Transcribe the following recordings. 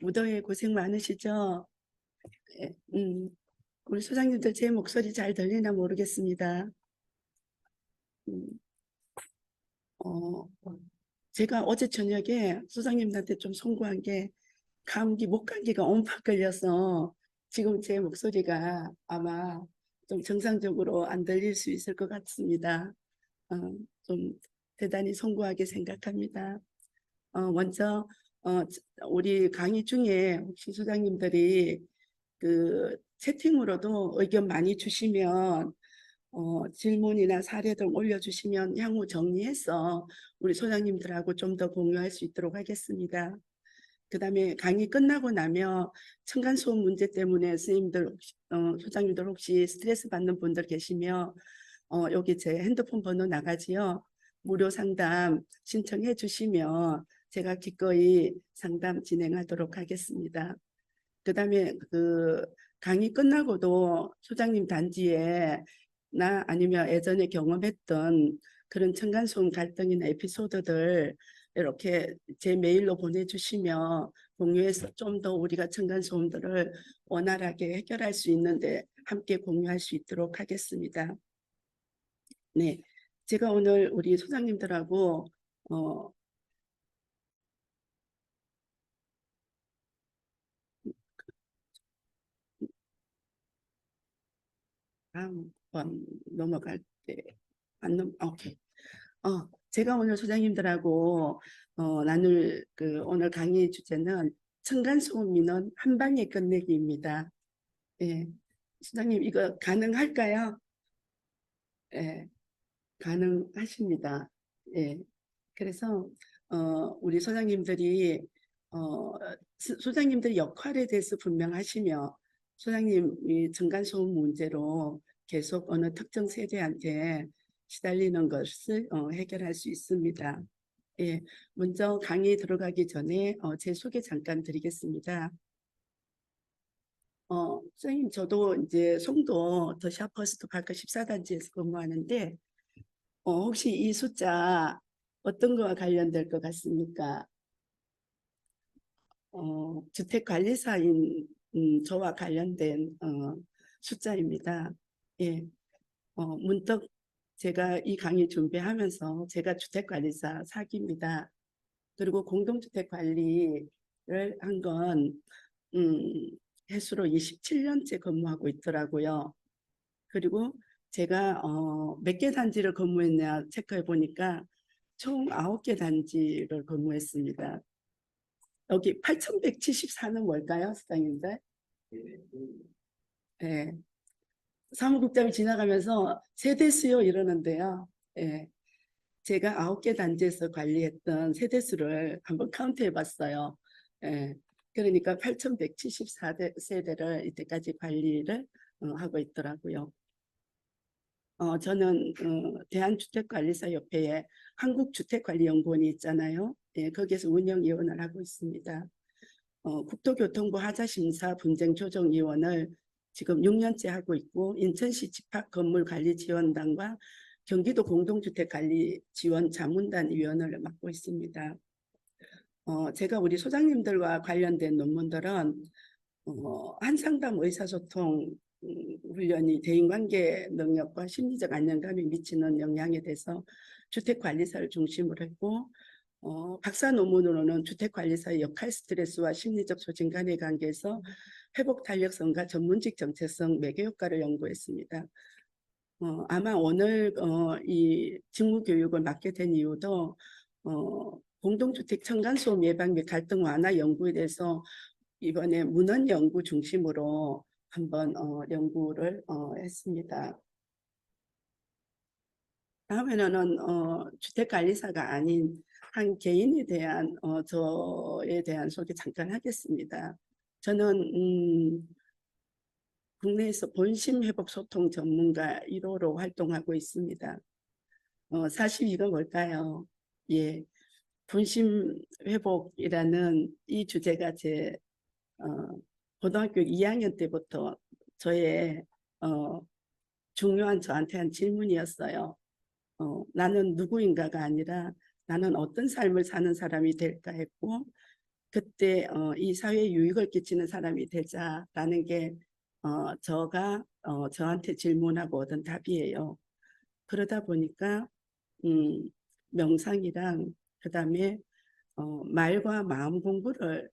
무더위에 고생 많으시죠? 예, 우리 소장님들 제 목소리 잘 들리나 모르겠습니다. 음, 어, 제가 어제 저녁에 소장님들한테 좀 송구한 게 감기, 목감기가 엄청 걸려서 지금 제 목소리가 아마 좀 정상적으로 안 들릴 수 있을 것 같습니다. 어, 좀 대단히 송구하게 생각합니다. 먼저 우리 강의 중에 혹시 소장님들이 그 채팅으로도 의견 많이 주시면 질문이나 사례 등 올려주시면 향후 정리해서 우리 소장님들하고 좀 더 공유할 수 있도록 하겠습니다. 그 다음에 강의 끝나고 나면 층간소음 문제 때문에 선생님들, 소장님들 혹시 스트레스 받는 분들 계시면 여기 제 핸드폰 번호 나가지요. 무료 상담 신청해 주시면 제가 기꺼이 상담 진행하도록 하겠습니다. 그다음에 그 강의 끝나고도 소장님 단지에 나 아니면 예전에 경험했던 그런 층간소음 갈등이나 에피소드들 이렇게 제 메일로 보내주시면 공유해서 좀 더 우리가 층간소음들을 원활하게 해결할 수 있는데 함께 공유할 수 있도록 하겠습니다. 네, 제가 오늘 우리 소장님들하고 어, 다음 번 넘어갈 때 오케이. 제가 오늘 소장님들하고 나눌 오늘 강의 주제는 층간소음 민원 한 방에 끝내기입니다. 예, 소장님 이거 가능할까요? 예, 가능하십니다. 예, 그래서 우리 소장님들이 어, 소장님들 역할에 대해서 분명하시며 소장님이 층간소음 문제로 계속 어느 특정 세대한테 시달리는 것을 해결할 수 있습니다. 예, 먼저 강의 들어가기 전에 제 소개 잠깐 드리겠습니다. 선생님 저도 이제 송도 더샵 퍼스트 파크 14단지에서 근무하는데 혹시 이 숫자 어떤 거와 관련될 것 같습니까? 주택관리사인 저와 관련된 숫자입니다. 예, 문득 제가 이 강의 준비하면서 제가 주택관리사 사기입니다. 그리고 공동주택 관리를 한 건 해수로 27년째 근무하고 있더라고요. 그리고 제가 몇 개 단지를 근무했냐 체크해 보니까 총 9개 단지를 근무했습니다. 여기 8174는 뭘까요, 수장님들? 네. 사무국장이 지나가면서 세대수요 이러는데요. 예, 제가 9개 단지에서 관리했던 세대수를 한번 카운트해 봤어요. 예, 그러니까 8174세대를 이때까지 관리를 하고 있더라고요. 저는 대한주택관리사협회에 한국주택관리연구원이 있잖아요. 예, 거기에서 운영위원을 하고 있습니다. 국토교통부 하자심사 분쟁조정위원을 지금 6년째 하고 있고 인천시 집합건물관리지원단과 경기도 공동주택관리지원 자문단 위원을 맡고 있습니다. 제가 우리 소장님들과 관련된 논문들은 한상담 의사소통 훈련이 대인관계 능력과 심리적 안정감에 미치는 영향에 대해서 주택관리사를 중심으로 했고 박사 논문으로는 주택관리사의 역할 스트레스와 심리적 소진 간의 관계에서 회복 탄력성과 전문직 정체성 매개 효과를 연구했습니다. 아마 오늘 이 직무교육을 맡게 된 이유도 공동주택 층간소음 예방 및 갈등 완화 연구에 대해서 이번에 문헌 연구 중심으로 한번 연구를 했습니다. 다음에는 주택관리사가 아닌 한 개인에 대한 저에 대한 소개 잠깐 하겠습니다. 저는 국내에서 본심회복 소통 전문가 1호로 활동하고 있습니다. 사실 이건 뭘까요? 예, 본심회복이라는 이 주제가 제 고등학교 2학년 때부터 저의 중요한 저한테 한 질문이었어요. 나는 누구인가가 아니라 나는 어떤 삶을 사는 사람이 될까 했고 그때 이 사회에 유익을 끼치는 사람이 되자라는 게 저한테 질문하고 얻은 답이에요. 그러다 보니까 음, 명상이랑 그다음에 말과 마음 공부를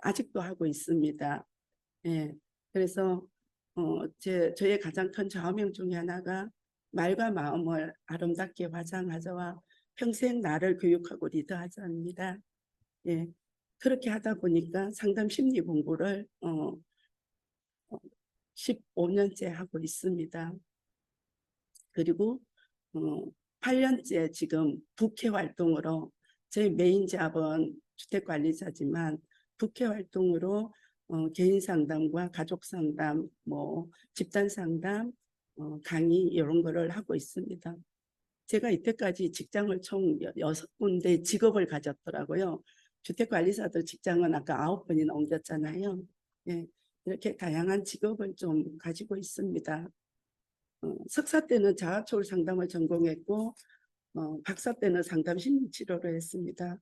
아직도 하고 있습니다. 예. 그래서 저의 가장 큰 좌우명 중에 하나가 말과 마음을 아름답게 화장하자와 평생 나를 교육하고 리드하자입니다. 예. 그렇게 하다 보니까 상담 심리 공부를 15년째 하고 있습니다. 그리고 어, 8년째 지금 부캐 활동으로 제 메인 잡은 주택관리사지만 부캐 활동으로 개인 상담과 가족 상담, 뭐 집단 상담, 강의 이런 거를 하고 있습니다. 제가 이때까지 직장을 총 6군데 직업을 가졌더라고요. 주택관리사도 직장은 아까 9번이나 옮겼잖아요. 예, 이렇게 다양한 직업을 좀 가지고 있습니다. 석사 때는 자아초월 상담을 전공했고 박사 때는 상담 심리치료를 했습니다.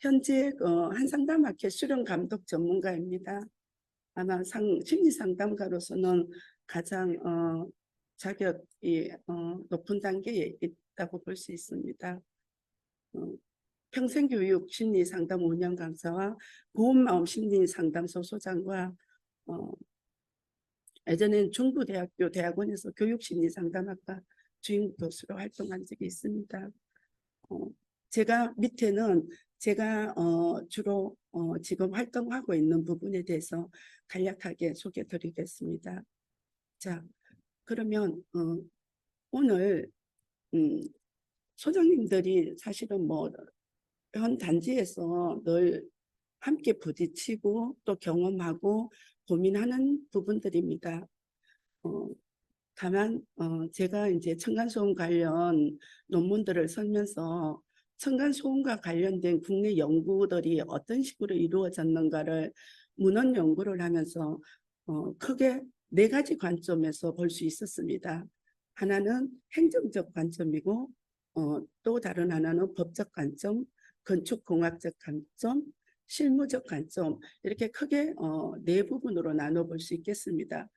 현재 한 상담학회 수련 감독 전문가입니다. 아마 심리 상담가로서는 가장 자격이 높은 단계에 있다고 볼 수 있습니다. 평생교육 심리 상담 운영 강사와 고운마음 심리 상담소 소장과 예전엔 중부대학교 대학원에서 교육심리상담학과 주임 교수로 활동한 적이 있습니다. 제가 밑에는 제가 주로 지금 활동하고 있는 부분에 대해서 간략하게 소개드리겠습니다. 자, 그러면 오늘 소장님들이 사실은 뭐 현 단지에서 늘 함께 부딪히고 또 경험하고 고민하는 부분들입니다. 다만 제가 이제 층간소음 관련 논문들을 쓰면서 층간소음과 관련된 국내 연구들이 어떤 식으로 이루어졌는가를 문헌 연구를 하면서 크게 4가지 관점에서 볼 수 있었습니다. 하나는 행정적 관점이고 또 다른 하나는 법적 관점, 건축공학적 관점, 실무적 관점 이렇게 크게 4부분으로 나눠볼 수 있겠습니다.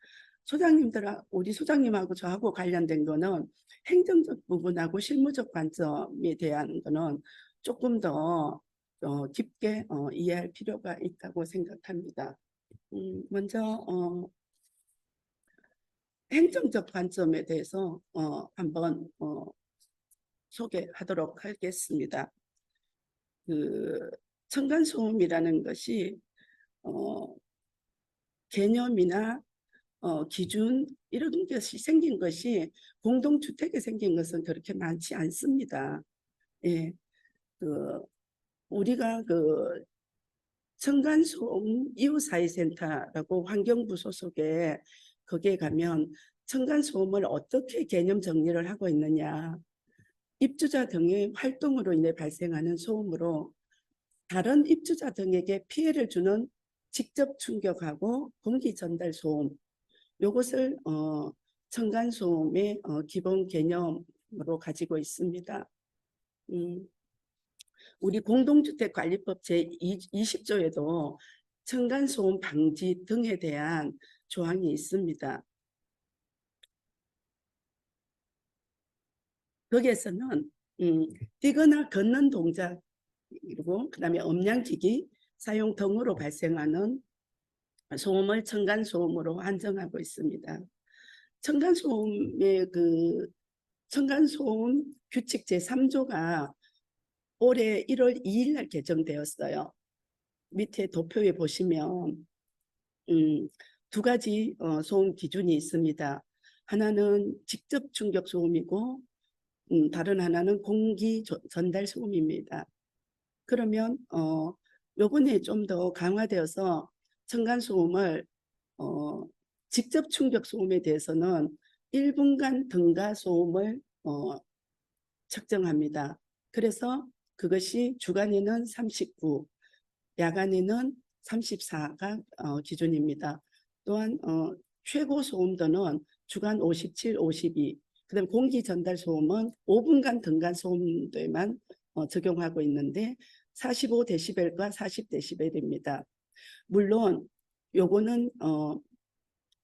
우리 소장님하고 저하고 관련된 거는 행정적 부분하고 실무적 관점에 대한 거는 조금 더 깊게 이해할 필요가 있다고 생각합니다. 먼저 행정적 관점에 대해서 한번 소개하도록 하겠습니다. 그 층간소음이라는 것이 개념이나 기준 이런 것이 생긴 것이 공동주택에 생긴 것은 그렇게 많지 않습니다. 예, 우리가 층간소음 이웃사회센터라고 환경부 소속에 거기에 가면 층간소음을 어떻게 개념 정리를 하고 있느냐. 입주자 등의 활동으로 인해 발생하는 소음으로 다른 입주자 등에게 피해를 주는 직접 충격하고 공기 전달 소음, 이것을 층간소음의 기본 개념으로 가지고 있습니다. 우리 공동주택관리법 제20조에도 층간소음 방지 등에 대한 조항이 있습니다. 거기에서는 뛰거나 걷는 동작 그리고 그다음에 음량기기 사용 등으로 발생하는 소음을 층간소음으로 한정하고 있습니다. 층간소음 규칙 제3조가 올해 1월 2일 날 개정되었어요. 밑에 도표에 보시면 2가지 소음 기준이 있습니다. 하나는 직접 충격 소음이고 다른 하나는 공기 전달 소음입니다. 그러면 요번에 좀 더 강화되어서 층간소음을 직접 충격 소음에 대해서는 1분간 등가 소음을 측정합니다. 그래서 그것이 주간에는 39, 야간에는 34가 기준입니다. 또한 최고 소음도는 주간 57, 52, 그다음 공기 전달 소음은 5분간 등간 소음도에만 적용하고 있는데 45데시벨과 40데시벨입니다. 물론 요거는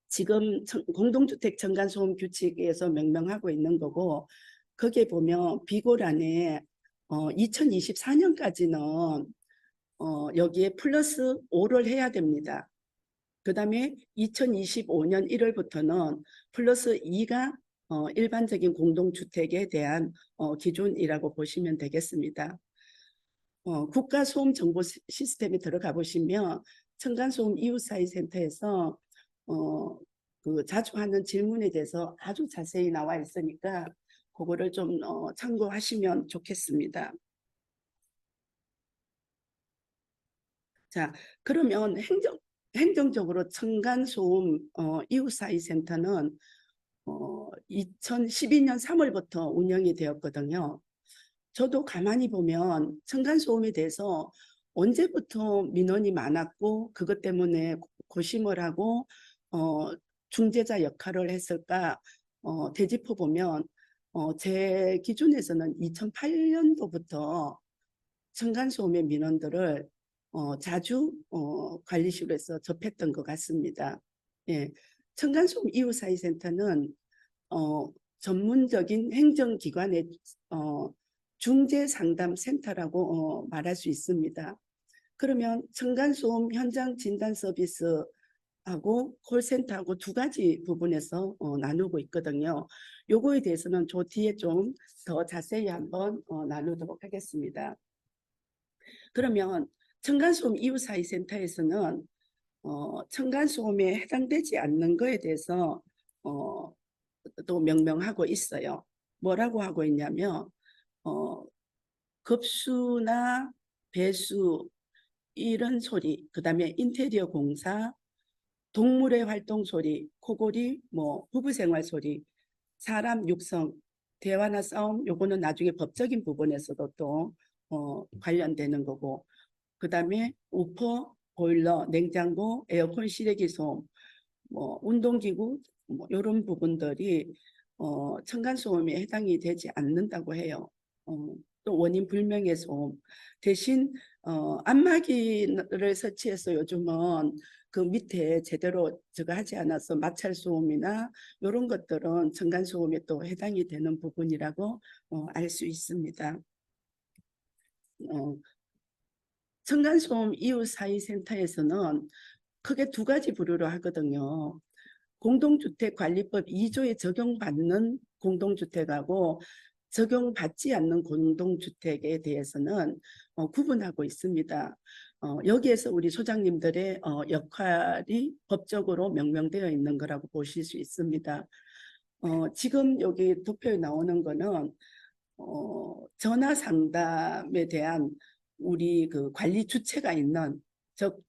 지금 공동주택 층간소음 규칙에서 명명하고 있는 거고, 거기에 보면 비고란에 2024년까지는 여기에 플러스 5를 해야 됩니다. 그 다음에 2025년 1월부터는 플러스 2가 일반적인 공동주택에 대한 기준이라고 보시면 되겠습니다. 국가소음 정보 시스템에 들어가 보시면 층간소음 이웃사회센터에서 그 자주 하는 질문에 대해서 아주 자세히 나와 있으니까 그거를 좀 참고하시면 좋겠습니다. 자, 그러면 행정적으로 층간소음 이웃사회센터는 2012년 3월부터 운영이 되었거든요. 저도 가만히 보면 층간소음에 대해서 언제부터 민원이 많았고 그것 때문에 고심을 하고 중재자 역할을 했을까 되짚어 보면 제 기준에서는 2008년도부터 층간소음의 민원들을 자주 관리실에서 접했던 것 같습니다. 예, 층간소음 이웃사회센터는 전문적인 행정기관의 중재상담센터라고 말할 수 있습니다. 그러면 층간소음 현장 진단 서비스하고 콜센터하고 두 가지 부분에서 나누고 있거든요. 요거에 대해서는 저 뒤에 좀 더 자세히 한번 나누도록 하겠습니다. 그러면 층간소음 이웃사회센터에서는 층간소음에 해당되지 않는 거에 대해서 또 명명하고 있어요. 뭐라고 하고 있냐면 급수나 배수 이런 소리, 그 다음에 인테리어 공사, 동물의 활동 소리, 코골이, 뭐 부부생활 소리, 사람 육성, 대화나 싸움, 요거는 나중에 법적인 부분에서도 또 관련되는 거고, 그 다음에 우퍼, 보일러, 냉장고, 에어컨 실외기 소음, 뭐 운동기구, 뭐 이런 부분들이 층간소음에 해당이 되지 않는다고 해요. 또 원인 불명의 소음 대신 안마기를 설치해서 요즘은 그 밑에 제대로 저거 하지 않아서 마찰 소음이나 이런 것들은 층간소음에 또 해당이 되는 부분이라고 알 수 있습니다. 층간소음 이웃사회센터에서는 크게 두 가지 부류로 하거든요. 공동주택관리법 2조에 적용받는 공동주택하고 적용받지 않는 공동주택에 대해서는 구분하고 있습니다. 여기에서 우리 소장님들의 역할이 법적으로 명명되어 있는 거라고 보실 수 있습니다. 지금 여기 도표에 나오는 거는 전화 상담에 대한 우리 그 관리 주체가 있는 즉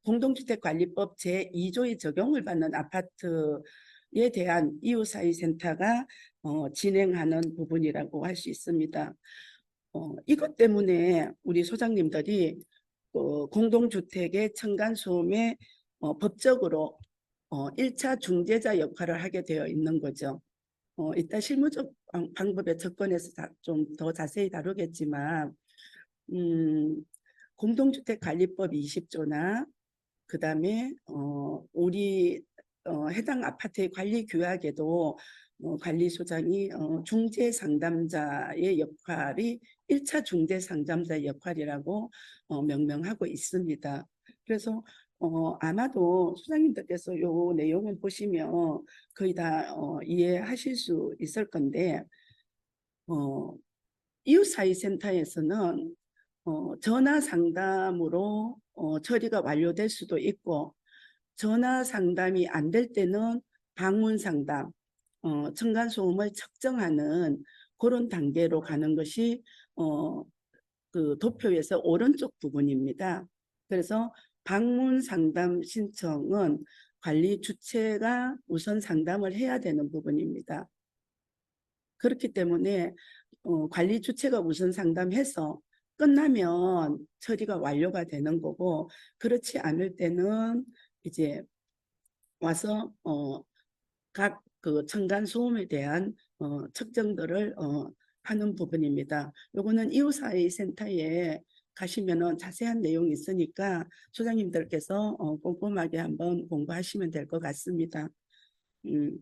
공동주택관리법 제2조의 적용을 받는 아파트에 대한 이웃사회센터가 진행하는 부분이라고 할 수 있습니다. 이것 때문에 우리 소장님들이 공동주택의 층간소음에 법적으로 1차 중재자 역할을 하게 되어 있는 거죠. 이따 실무적 방법에 접근해서 좀 더 자세히 다루겠지만 공동주택관리법 20조나 그 다음에 우리 해당 아파트의 관리 규약에도 관리소장이 중재상담자의 역할이 1차 중재상담자의 역할이라고 명명하고 있습니다. 그래서 아마도 소장님들께서 요 내용을 보시면 거의 다 이해하실 수 있을 건데 이웃사회센터에서는 전화 상담으로 처리가 완료될 수도 있고 전화 상담이 안 될 때는 방문 상담, 층간소음을 측정하는 그런 단계로 가는 것이 그 도표에서 오른쪽 부분입니다. 그래서 방문 상담 신청은 관리 주체가 우선 상담을 해야 되는 부분입니다. 그렇기 때문에 관리 주체가 우선 상담해서 끝나면 처리가 완료가 되는 거고 그렇지 않을 때는 이제 와서 각 그 층간소음에 대한 측정들을 하는 부분입니다. 요거는 이웃사회센터에 가시면은 자세한 내용이 있으니까 소장님들께서 꼼꼼하게 한번 공부하시면 될 것 같습니다. 음,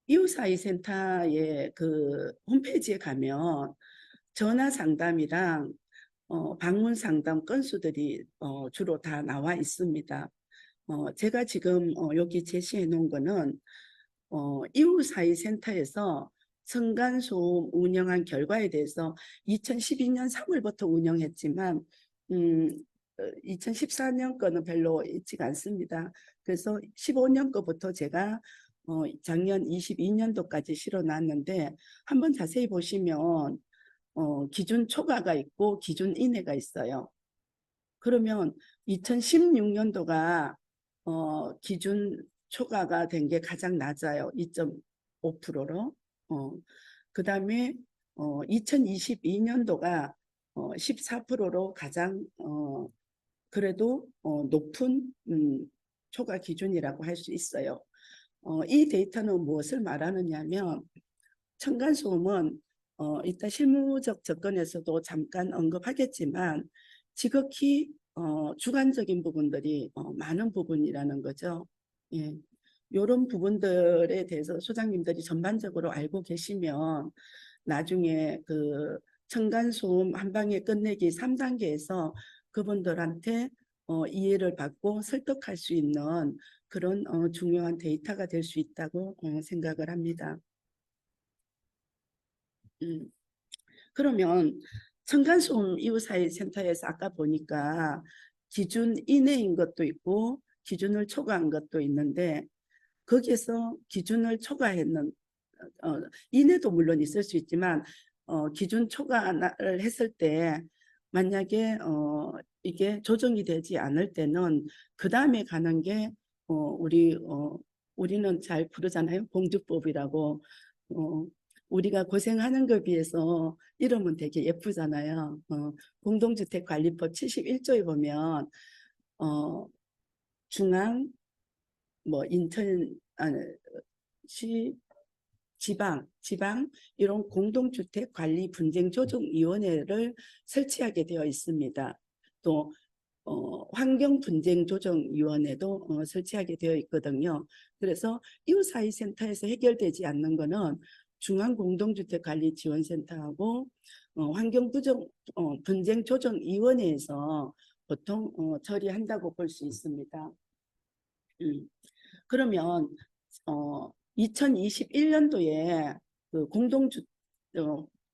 이웃사회센터의 그 홈페이지에 가면 전화 상담이랑 방문 상담 건수들이 주로 다 나와 있습니다. 제가 지금 여기 제시해 놓은 거는 이웃사회센터에서 층간소음 운영한 결과에 대해서 2012년 3월부터 운영했지만 2014년 거는 별로 있지가 않습니다. 그래서 15년 거부터 제가 작년 22년도까지 실어놨는데 한번 자세히 보시면 기준 초과가 있고 기준 이내가 있어요. 그러면 2016년도가 기준 초과가 된 게 가장 낮아요. 2.5%로. 그 다음에 2022년도가 14%로 가장 그래도 높은 초과 기준이라고 할 수 있어요. 이 데이터는 무엇을 말하느냐면 층간소음은 이따 실무적 접근에서도 잠깐 언급하겠지만 지극히 주관적인 부분들이 많은 부분이라는 거죠. 예. 이런 부분들에 대해서 소장님들이 전반적으로 알고 계시면 나중에 그 층간소음 한 방에 끝내기 3단계에서 그분들한테 이해를 받고 설득할 수 있는 그런 중요한 데이터가 될 수 있다고 생각을 합니다. 음. 그러면 층간소음 이웃사회센터에서 아까 보니까 기준 이내인 것도 있고 기준을 초과한 것도 있는데 거기에서 기준을 초과했는 이내도 물론 있을 수 있지만 기준 초과를 했을 때 만약에 이게 조정이 되지 않을 때는 그 다음에 가는 게 우리는 잘 부르잖아요. 공주법이라고. 우리가 고생하는 것에 비해서 이름은 되게 예쁘잖아요. 공동주택관리법 71조에 보면 중앙, 뭐 인천, 아니, 시, 지방 이런 공동주택관리분쟁조정위원회를 설치하게 되어 있습니다. 또 환경분쟁조정위원회도 설치하게 되어 있거든요. 그래서 이웃사회센터에서 해결되지 않는 거는 중앙공동주택관리지원센터하고 환경분쟁조정위원회에서 보통 처리한다고 볼 수 있습니다. 그러면 2021년도에 그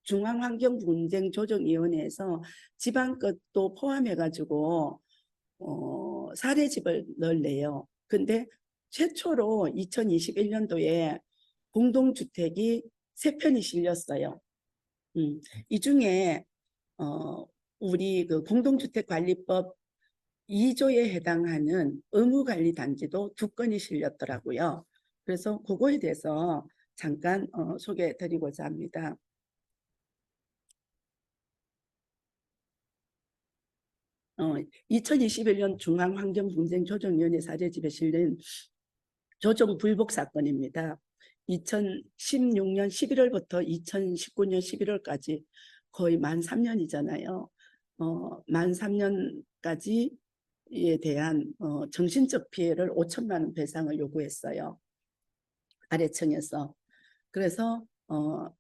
중앙환경분쟁조정위원회에서 지방 것도 포함해가지고 사례집을 내요. 근데 최초로 2021년도에 공동주택이 3편이 실렸어요. 이 중에 우리 그 공동주택관리법 2조에 해당하는 의무관리단지도 2건이 실렸더라고요. 그래서 그거에 대해서 잠깐 소개해 드리고자 합니다. 2021년 중앙환경분쟁조정위원회 사례집에 실린 조정 불복 사건입니다. 2016년 11월부터 2019년 11월까지 거의 만 3년이잖아요. 만 3년까지에 대한 정신적 피해를 5천만 원 배상을 요구했어요. 아래층에서. 그래서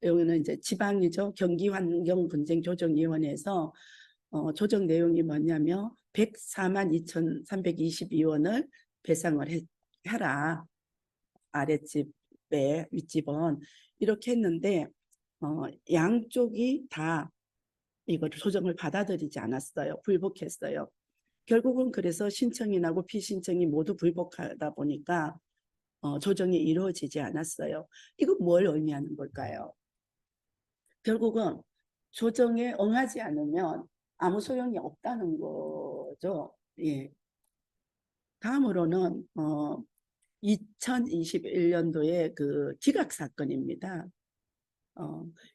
여기는 이제 지방이죠. 경기환경분쟁조정위원회에서 조정 내용이 뭐냐면 104만 2,322원을 배상을 해라. 아랫집에 윗집은 이렇게 했는데 양쪽이 다 이거를 조정을 받아들이지 않았어요. 불복했어요. 결국은 그래서 신청이 나고 피신청이 모두 불복하다 보니까 조정이 이루어지지 않았어요. 이건 뭘 의미하는 걸까요? 결국은 조정에 응하지 않으면 아무 소용이 없다는 거죠. 예. 다음으로는 2021년도에 그 기각 사건입니다.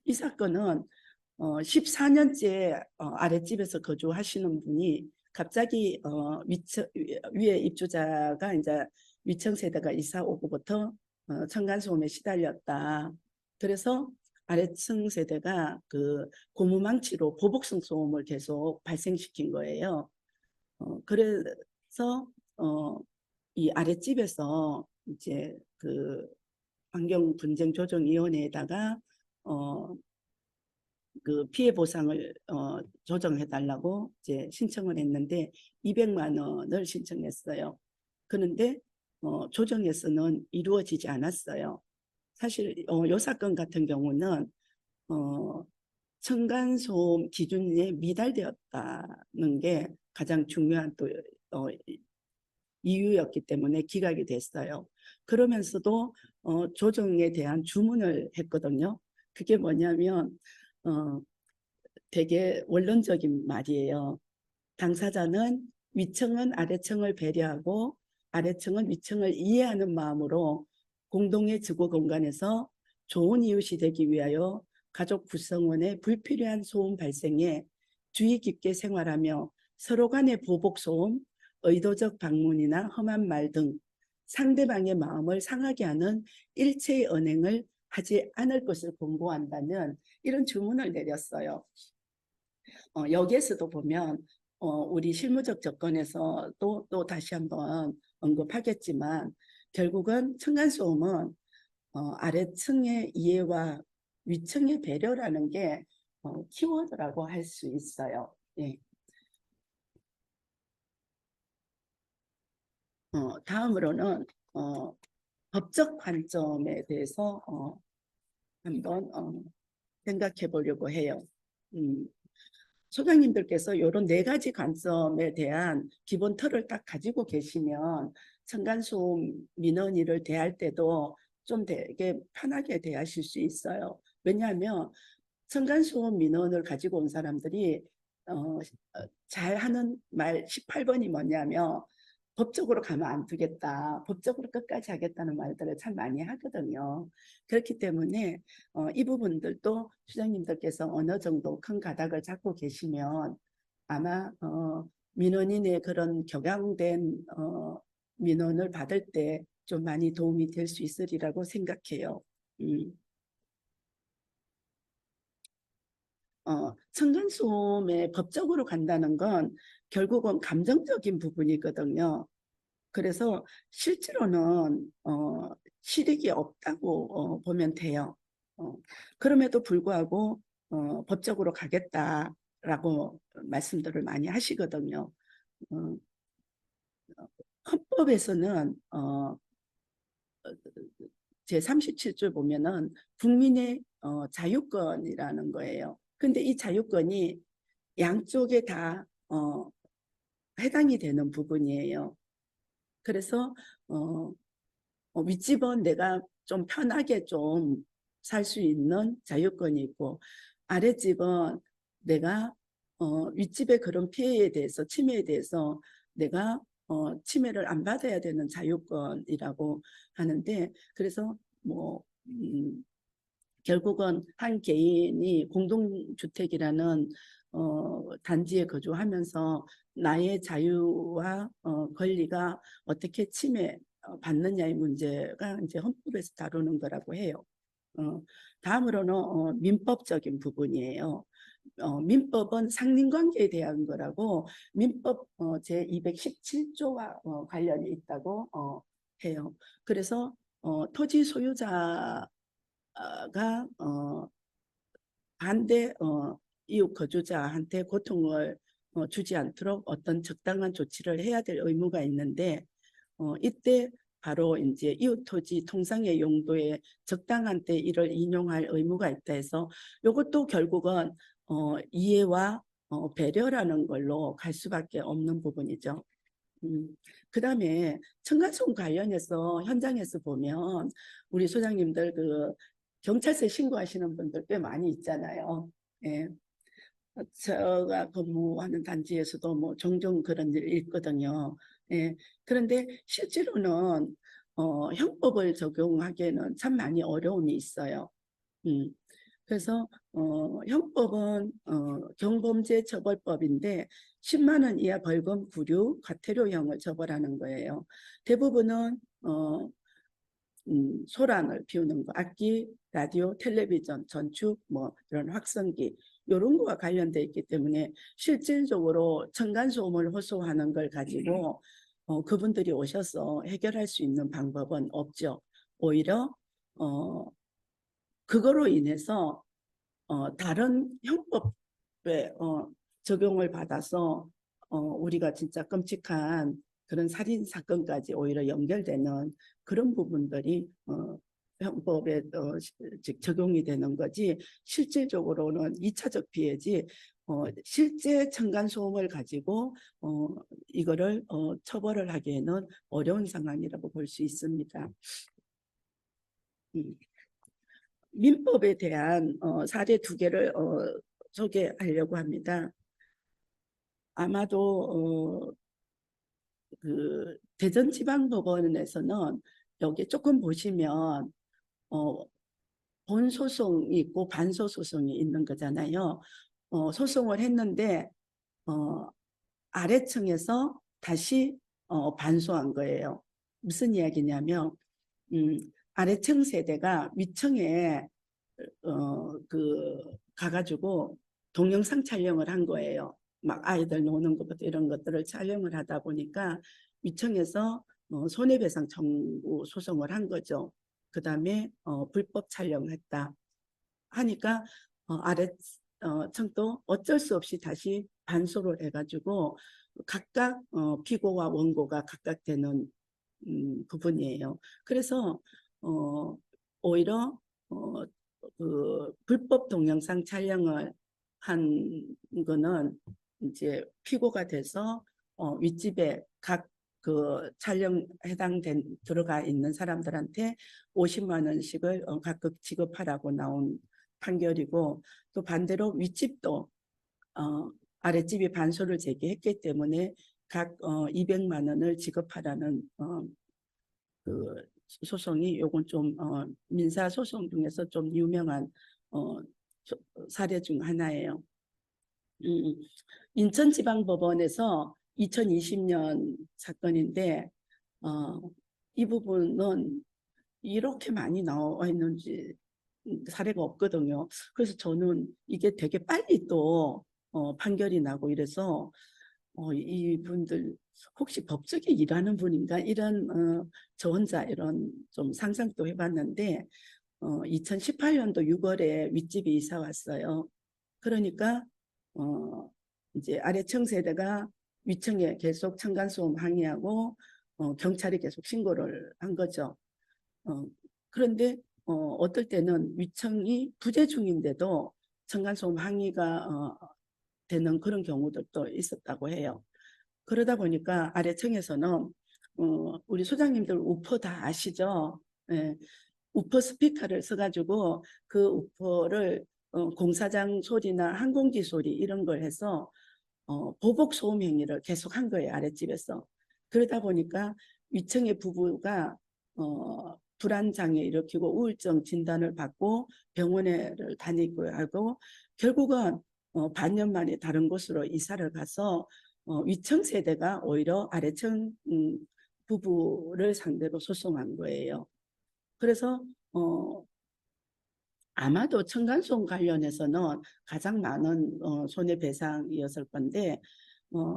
이 사건은 14년째 아랫집에서 거주하시는 분이 갑자기 위에 입주자가 이제 위층 세대가 이사 오고부터 층간소음에 시달렸다. 그래서 아래층 세대가 그 고무망치로 보복성 소음을 계속 발생시킨 거예요. 그래서 이 아랫집에서 이제 그 환경분쟁조정위원회에다가 그 피해 보상을 조정해 달라고 이제 신청을 했는데 200만 원을 신청했어요. 그런데 조정에서는 이루어지지 않았어요. 사실 이 사건 같은 경우는 층간소음 기준에 미달되었다는 게 가장 중요한 또 이유였기 때문에 기각이 됐어요. 그러면서도 조정에 대한 주문을 했거든요. 그게 뭐냐면 되게 원론적인 말이에요. 당사자는 위층은 아래층을 배려하고 아래층은 위층을 이해하는 마음으로 공동의 지구 공간에서 좋은 이웃이 되기 위하여 가족 구성원의 불필요한 소음 발생에 주의 깊게 생활하며 서로 간의 보복 소음, 의도적 방문이나 험한 말 등 상대방의 마음을 상하게 하는 일체의 언행을 하지 않을 것을 권고한다는 이런 주문을 내렸어요. 여기에서도 보면 우리 실무적 접근에서 또 다시 한번 언급하겠지만 결국은 층간소음은 아래층의 이해와 위층의 배려라는 게 키워드라고 할 수 있어요. 예. 다음으로는 법적 관점에 대해서 한번 생각해 보려고 해요. 소장님들께서 이런 네 가지 관점에 대한 기본 틀을 딱 가지고 계시면 층간소음 민원인을 대할 때도 좀 되게 편하게 대하실 수 있어요. 왜냐하면 층간소음 민원을 가지고 온 사람들이 잘하는 말 18번이 뭐냐면 법적으로 가면 안 되겠다. 법적으로 끝까지 하겠다는 말들을 참 많이 하거든요. 그렇기 때문에 이 부분들도 수장님들께서 어느 정도 큰 가닥을 잡고 계시면 아마 민원인의 그런 격양된 민원을 받을 때 좀 많이 도움이 될 수 있으리라고 생각해요. 층간소음에 법적으로 간다는 건 결국은 감정적인 부분이거든요. 그래서 실제로는 실익이 없다고 보면 돼요. 그럼에도 불구하고 법적으로 가겠다라고 말씀들을 많이 하시거든요. 어, 헌법에서는 제37조 보면은 국민의 자유권이라는 거예요. 근데 이 자유권이 양쪽에 다 해당이 되는 부분이에요. 그래서 윗집은 내가 좀 편하게 좀 살 수 있는 자유권이 있고 아랫집은 내가 윗집의 그런 피해에 대해서 침해에 대해서 내가 침해를 안 받아야 되는 자유권이라고 하는데 그래서 뭐 결국은 한 개인이 공동주택이라는 단지에 거주하면서 나의 자유와 권리가 어떻게 침해 받느냐의 문제가 이제 헌법에서 다루는 거라고 해요. 다음으로는 민법적인 부분이에요. 민법은 상린관계에 대한 거라고 민법 제217조와 관련이 있다고 해요. 그래서 토지 소유자가 반대 이웃 거주자한테 고통을 주지 않도록 어떤 적당한 조치를 해야 될 의무가 있는데 이때 바로 이제 이웃 토지 통상의 용도에 적당한 때 이를 인용할 의무가 있다 해서 이것도 결국은 이해와 배려라는 걸로 갈 수밖에 없는 부분이죠. 그다음에 층간소음 관련해서 현장에서 보면 우리 소장님들 그 경찰서에 신고하시는 분들 꽤 많이 있잖아요. 예. 제가 근무하는 단지에서도 뭐 종종 그런 일이 있거든요. 예. 그런데 실제로는 형법을 적용하기에는 참 많이 어려움이 있어요. 음. 그래서 형법은 경범죄처벌법인데 10만 원 이하 벌금, 구류, 과태료형을 처벌하는 거예요. 대부분은 소란을 피우는 거, 악기, 라디오, 텔레비전, 전축, 뭐 이런 확성기 이런 거와 관련돼 있기 때문에 실질적으로 층간소음을 호소하는 걸 가지고 그분들이 오셔서 해결할 수 있는 방법은 없죠. 오히려 그거로 인해서 다른 형법에 적용을 받아서 우리가 진짜 끔찍한 그런 살인 사건까지 오히려 연결되는 그런 부분들이 형법에 적용이 되는 거지, 실질적으로는 2차적 피해지 실제 층간소음을 가지고 이거를 처벌을 하기에는 어려운 상황이라고 볼 수 있습니다. 민법에 대한 사례 두 개를 소개하려고 합니다. 아마도 그 대전지방법원에서는 여기 조금 보시면 본소송이 있고 반소소송이 있는 거잖아요. 소송을 했는데 아래층에서 다시 반소한 거예요. 무슨 이야기냐면 아래층 세대가 위층에 가가지고 동영상 촬영을 한 거예요. 막 아이들 노는 것부터 이런 것들을 촬영을 하다 보니까 위층에서 손해배상 청구 소송을 한 거죠. 그 다음에 불법 촬영했다 하니까 아래층도 어쩔 수 없이 다시 반소를 해가지고 각각 피고와 원고가 각각 되는 부분이에요. 그래서 오히려 그 불법 동영상 촬영을 한 거는 이제 피고가 돼서 윗집에 각 그 촬영 해당된 들어가 있는 사람들한테 50만 원씩을 각각 지급하라고 나온 판결이고, 또 반대로 윗집도 아랫집이 반소를 제기했기 때문에 각 200만 원을 지급하라는 그 소송이, 요건 좀 민사 소송 중에서 좀 유명한 사례 중 하나예요. 인천지방법원에서 2020년 사건인데 이 부분은 이렇게 많이 나와 있는지 사례가 없거든요. 그래서 저는 이게 되게 빨리 또 판결이 나고 이래서 이분들 혹시 법조계 일하는 분인가 이런 저 혼자 이런 좀 상상도 해봤는데 2018년도 6월에 윗집이 이사 왔어요. 그러니까 이제 아래층 세대가 위층에 계속 층간소음 항의하고 경찰이 계속 신고를 한 거죠. 그런데 어떨 때는 위층이 부재 중인데도 층간소음 항의가 되는 그런 경우들도 있었다고 해요. 그러다 보니까 아래층에서는 우리 소장님들 우퍼 다 아시죠? 예, 우퍼 스피커를 써가지고 그 우퍼를 공사장 소리나 항공기 소리 이런 걸 해서 보복 소음 행위를 계속 한 거예요, 아랫집에서. 그러다 보니까 위층의 부부가 불안장애 일으키고 우울증 진단을 받고 병원에 다니고 하고 결국은 반년 만에 다른 곳으로 이사를 가서 위층 세대가 오히려 아래층 부부를 상대로 소송한 거예요. 그래서 아마도 층간소음 관련해서는 가장 많은 손해배상이었을 건데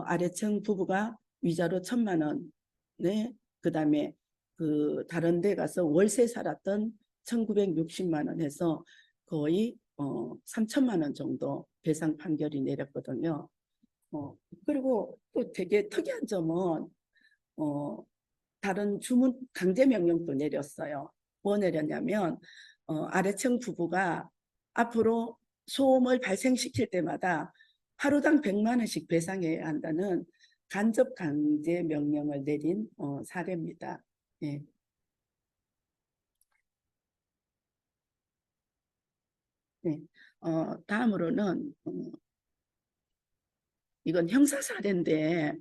아래층 부부가 위자료 1,000만 원에 그다음에 그 다른 데 가서 월세 살았던 1,960만 원 해서 거의 3천만 원 정도 배상 판결이 내렸거든요. 그리고 또 되게 특이한 점은 다른 주문 강제 명령도 내렸어요. 뭐 내렸냐면 아래층 부부가 앞으로 소음을 발생시킬 때마다 하루당 100만 원씩 배상해야 한다는 간접 강제 명령을 내린 사례입니다. 예. 네. 다음으로는 이건 형사 사례인데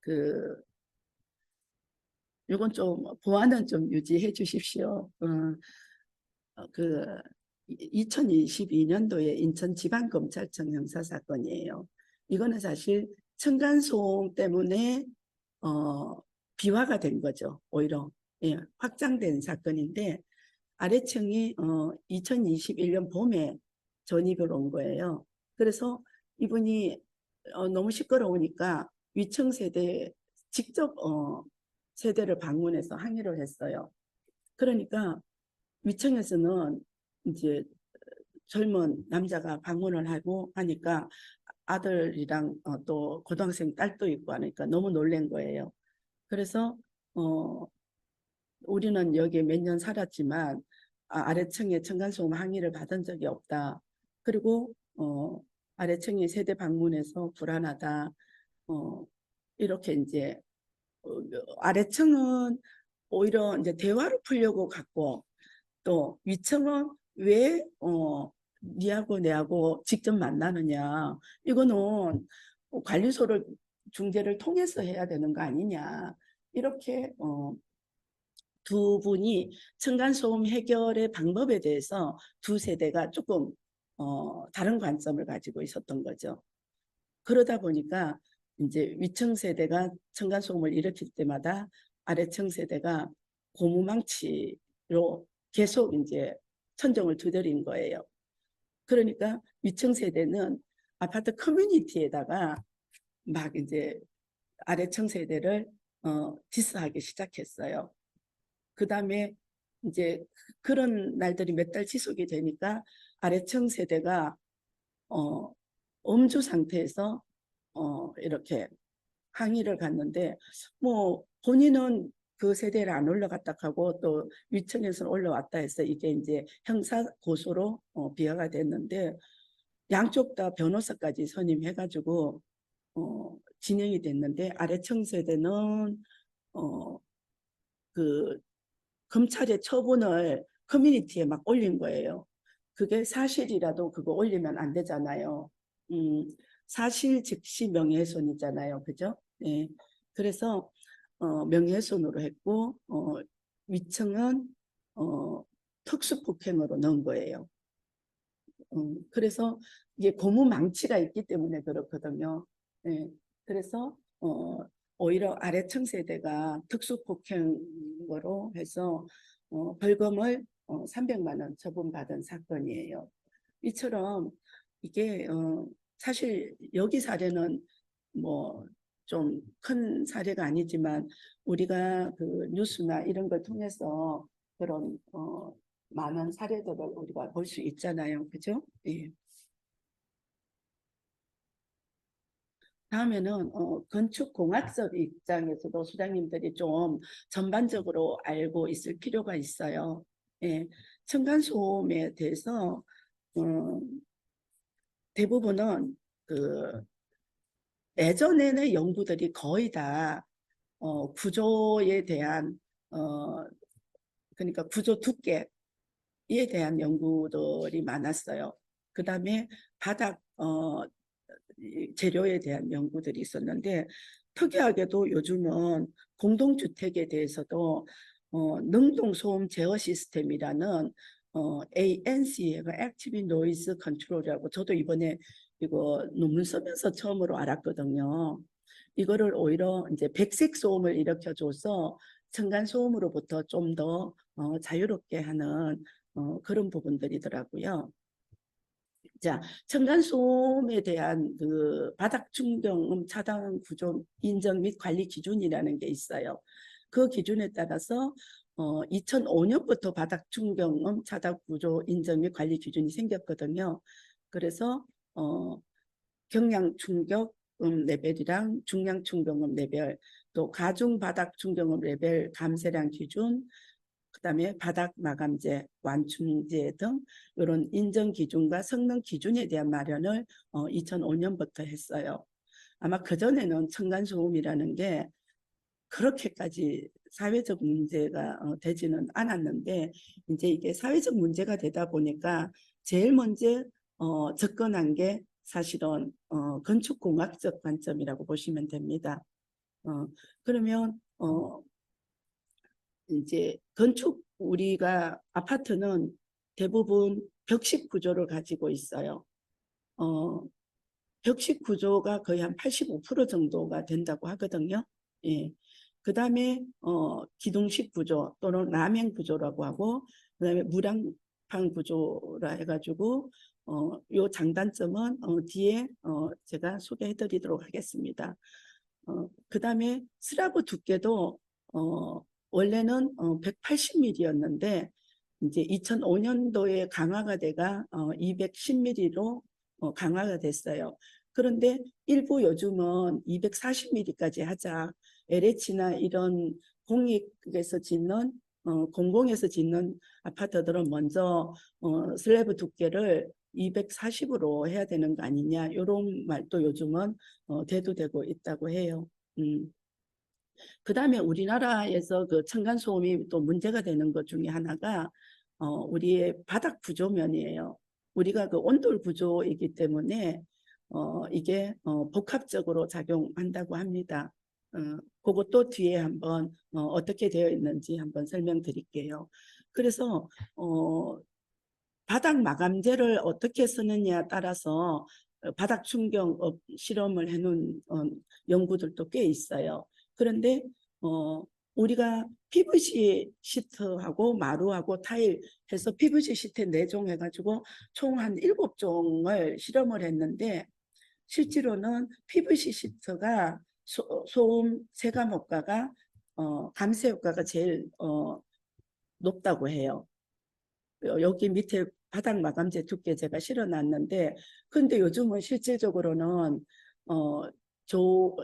그 이건 좀 보완은 좀 유지해 주십시오. 그 2022년도에 인천지방검찰청 형사사건이에요. 이거는 사실 층간소음 때문에 비화가 된 거죠. 오히려 예, 확장된 사건인데 아래층이 2021년 봄에 전입을 온 거예요. 그래서 이분이 너무 시끄러우니까 위층 세대 직접 세대를 방문해서 항의를 했어요. 그러니까 위층에서는 이제 젊은 남자가 방문을 하고 하니까 아들이랑 또 고등학생 딸도 있고 하니까 너무 놀란 거예요. 그래서 우리는 여기에 몇 년 살았지만 아래층에 층간소음 항의를 받은 적이 없다. 그리고 아래층에 세대 방문해서 불안하다. 이렇게 이제 아래층은 오히려 이제 대화를 풀려고 갔고 또 위층은 왜 니하고 내하고 직접 만나느냐. 이거는 관리소를 중재를 통해서 해야 되는 거 아니냐. 이렇게 두 분이 층간소음 해결의 방법에 대해서 두 세대가 조금 다른 관점을 가지고 있었던 거죠. 그러다 보니까 이제 위층 세대가 층간소음을 일으킬 때마다 아래층 세대가 고무망치로 계속 이제 천정을 두드린 거예요. 그러니까 위층 세대는 아파트 커뮤니티에다가 막 이제 아래층 세대를 디스하기 시작했어요. 그 다음에 이제 그런 날들이 몇 달 지속이 되니까 아래층 세대가 음주 상태에서 이렇게 항의를 갔는데 뭐 본인은 그 세대를 안 올라갔다 하고 또 위층에서 올라왔다 해서 이게 이제 형사 고소로 비화가 됐는데 양쪽 다 변호사까지 선임해가지고 진행이 됐는데 아래층 세대는 그 검찰의 처분을 커뮤니티에 막 올린 거예요. 그게 사실이라도 그거 올리면 안 되잖아요. 사실 즉시 명예훼손이잖아요. 그죠? 네. 그래서 명예훼손으로 했고 위층은 특수폭행으로 넣은 거예요. 그래서 이게 고무 망치가 있기 때문에 그렇거든요. 네. 그래서 오히려 아래층 세대가 특수폭행으로 해서 벌금을 300만 원 처분받은 사건이에요. 이처럼 이게 사실 여기 사례는 뭐 좀 큰 사례가 아니지만 우리가 그 뉴스나 이런 걸 통해서 그런 많은 사례들을 우리가 볼 수 있잖아요. 그죠? 예. 다음에는 건축공학적 입장에서도 소장님들이 좀 전반적으로 알고 있을 필요가 있어요. 예. 층간소음에 대해서 대부분은 그 예전에는 연구들이 거의 다 구조에 대한 그러니까 구조 두께에 대한 연구들이 많았어요. 그 다음에 바닥 재료에 대한 연구들이 있었는데 특이하게도 요즘은 공동주택에 대해서도 능동소음 제어 시스템이라는 ANC가 Active Noise Control이라고 저도 이번에 이거 논문 쓰면서 처음으로 알았거든요. 이거를 오히려 이제 백색 소음을 일으켜줘서 층간 소음으로부터 좀 더 자유롭게 하는 그런 부분들이더라고요. 자, 층간소음에 대한 그 바닥 충격음 차단 구조 인정 및 관리 기준이라는 게 있어요. 그 기준에 따라서 2005년부터 바닥 충격음 차단 구조 인정 및 관리 기준이 생겼거든요. 그래서 경량 충격음 레벨이랑 중량 충격음 레벨, 또 가중 바닥 충격음 레벨 감쇄량 기준, 그다음에 바닥 마감재, 완충제 등 이런 인정 기준과 성능 기준에 대한 마련을 2005년부터 했어요. 아마 그전에는 층간소음이라는 게 그렇게까지 사회적 문제가 되지는 않았는데 이제 이게 사회적 문제가 되다 보니까 제일 먼저 접근한 게 사실은 건축공학적 관점이라고 보시면 됩니다. 그러면 이제 건축 우리가 아파트는 대부분 벽식 구조를 가지고 있어요. 벽식 구조가 거의 한 85% 정도가 된다고 하거든요. 예. 그다음에 기둥식 구조 또는 라멘 구조라고 하고, 그다음에 무량판 구조라 해가지고 요 장단점은 뒤에 제가 소개해 드리도록 하겠습니다. 그다음에 슬라브 두께도 원래는 180mm였는데 이제 2005년도에 강화가 돼가 210mm로 강화가 됐어요. 그런데 일부 요즘은 240mm까지 하자. LH나 이런 공익에서 짓는 공공에서 짓는 아파트들은 먼저 슬래브 두께를 240으로 해야 되는 거 아니냐, 이런 말도 요즘은 대두되고 있다고 해요. 그다음에 우리나라에서 그 층간소음이 또 문제가 되는 것 중에 하나가 우리의 바닥 구조면이에요. 우리가 그 온돌 구조이기 때문에 이게 복합적으로 작용한다고 합니다. 그것도 뒤에 한번 어떻게 되어 있는지 한번 설명드릴게요. 그래서 바닥 마감재를 어떻게 쓰느냐에 따라서 바닥 충격 실험을 해놓은 연구들도 꽤 있어요. 그런데 우리가 PVC 시트하고 마루하고 타일 해서 PVC 시트 4종 해가지고 총 한 7종을 실험을 했는데, 실제로는 PVC 시트가 소음 세감 효과가 감쇄 효과가 제일 높다고 해요. 여기 밑에 바닥 마감재 두께 제가 실어놨는데, 근데 요즘은 실질적으로는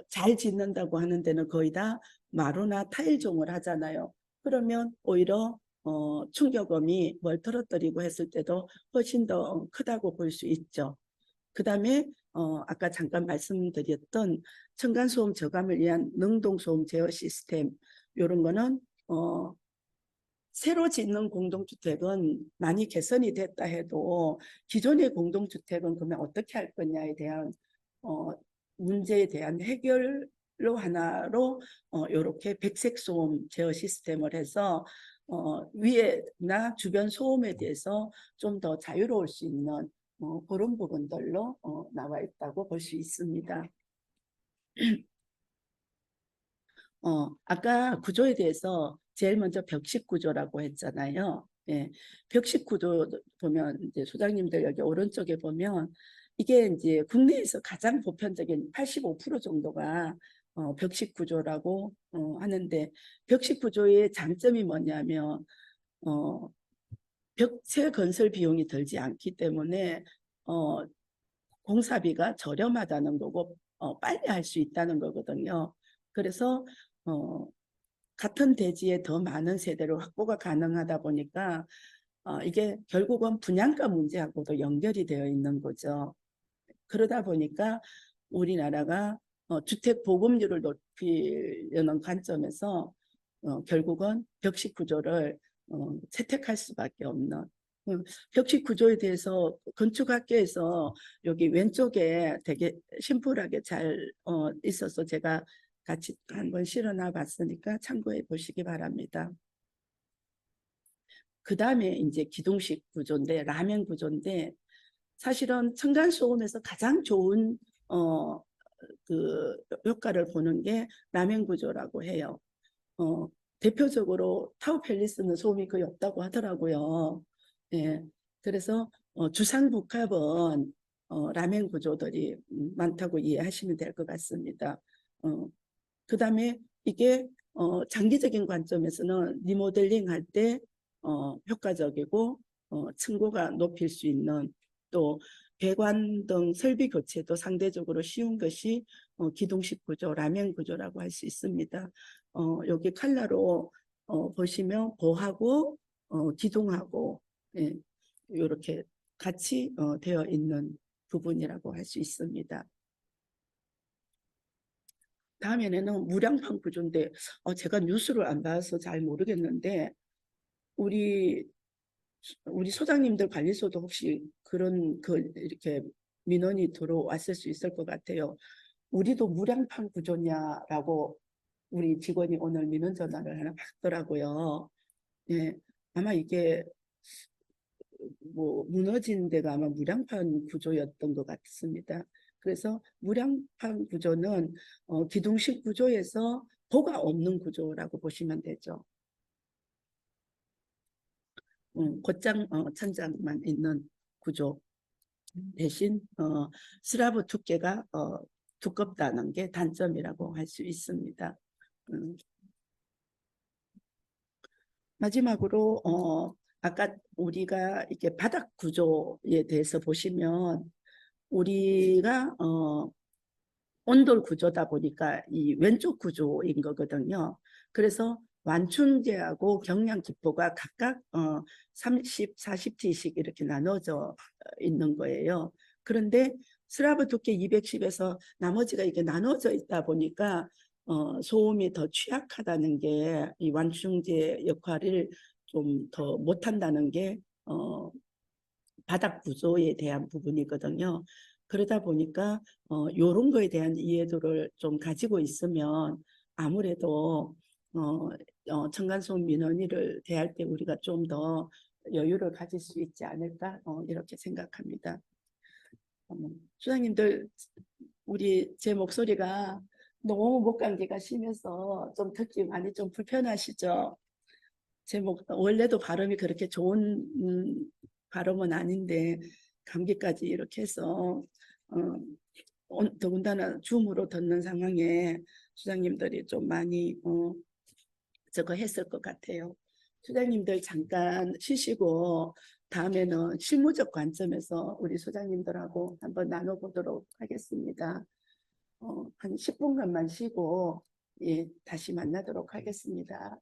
잘 짓는다고 하는 데는 거의 다 마루나 타일종을 하잖아요. 그러면 오히려 충격음이 뭘 떨어뜨리고 했을 때도 훨씬 더 크다고 볼 수 있죠. 그 다음에 아까 잠깐 말씀드렸던 층간소음 저감을 위한 능동소음 제어 시스템, 이런 거는 새로 짓는 공동주택은 많이 개선이 됐다 해도 기존의 공동주택은 그러면 어떻게 할 거냐에 대한 문제에 대한 해결로 하나로 이렇게 백색 소음 제어 시스템을 해서 위에나 주변 소음에 대해서 좀 더 자유로울 수 있는 그런 부분들로 나와 있다고 볼 수 있습니다. 아까 구조에 대해서 제일 먼저 벽식 구조라고 했잖아요. 예, 벽식 구조 보면 이제 소장님들 여기 오른쪽에 보면 이게 이제 국내에서 가장 보편적인 85% 정도가 벽식 구조라고 하는데, 벽식 구조의 장점이 뭐냐면 벽체 건설 비용이 들지 않기 때문에 공사비가 저렴하다는 거고 빨리 할 수 있다는 거거든요. 그래서 같은 대지에 더 많은 세대로 확보가 가능하다 보니까 이게 결국은 분양가 문제하고도 연결이 되어 있는 거죠. 그러다 보니까 우리나라가 주택 보급률을 높이려는 관점에서 결국은 벽식 구조를 채택할 수밖에 없는, 벽식 구조에 대해서 건축학계에서 여기 왼쪽에 되게 심플하게 잘 있어서 제가 같이 한번 실어놔 봤으니까 참고해 보시기 바랍니다. 그 다음에 이제 기둥식 구조인데, 라멘 구조인데, 사실은 층간소음에서 가장 좋은 그 효과를 보는 게 라멘 구조라고 해요. 대표적으로 타워 팰리스는 소음이 거의 없다고 하더라고요. 예, 그래서 주상복합은 라멘 구조들이 많다고 이해하시면 될 것 같습니다. 그 다음에 이게 장기적인 관점에서는 리모델링 할 때 효과적이고 층고가 높일 수 있는, 또 배관 등 설비 교체도 상대적으로 쉬운 것이 기둥식 구조, 라멘 구조라고 할 수 있습니다. 여기 컬러로 보시면 고하고 기둥하고 이렇게 같이 되어 있는 부분이라고 할 수 있습니다. 다음에는 무량판 구조인데 제가 뉴스를 안 봐서 잘 모르겠는데, 우리 소장님들 관리소도 혹시 그런 이렇게 민원이 들어왔을 수 있을 것 같아요. 우리도 무량판 구조냐라고 우리 직원이 오늘 민원 전화를 하나 받더라고요. 예, 아마 이게 뭐 무너진 데가 아마 무량판 구조였던 것 같습니다. 그래서 무량판 구조는 기둥식 구조에서 보가 없는 구조라고 보시면 되죠. 곧장 천장만 있는 구조 대신 슬라브 두께가 두껍다는 게 단점이라고 할 수 있습니다. 마지막으로 아까 우리가 이렇게 바닥 구조에 대해서 보시면 우리가 온돌 구조다 보니까 이 왼쪽 구조인 거거든요. 그래서 완충제하고 경량기포가 각각 30, 40T씩 이렇게 나눠져 있는 거예요. 그런데 슬라브 두께 210에서 나머지가 이렇게 나눠져 있다 보니까 소음이 더 취약하다는 게 이 완충제 역할을 좀 더 못한다는 게 바닥 구조에 대한 부분이거든요. 그러다 보니까 이런 거에 대한 이해도를 좀 가지고 있으면 아무래도 층간소음 민원인을 대할 때 우리가 좀 더 여유를 가질 수 있지 않을까 이렇게 생각합니다. 수장님들 우리 제 목소리가 너무 목감기가 심해서 좀 듣기 많이 좀 불편하시죠? 원래도 발음이 그렇게 좋은 발음은 아닌데 감기까지 이렇게 해서 더군다나 줌으로 듣는 상황에 수장님들이 좀 많이 저거 했을 것 같아요. 수장님들 잠깐 쉬시고 다음에는 실무적 관점에서 우리 소장님들하고 한번 나눠보도록 하겠습니다. 한 10분간만 쉬고 예, 다시 만나도록 하겠습니다.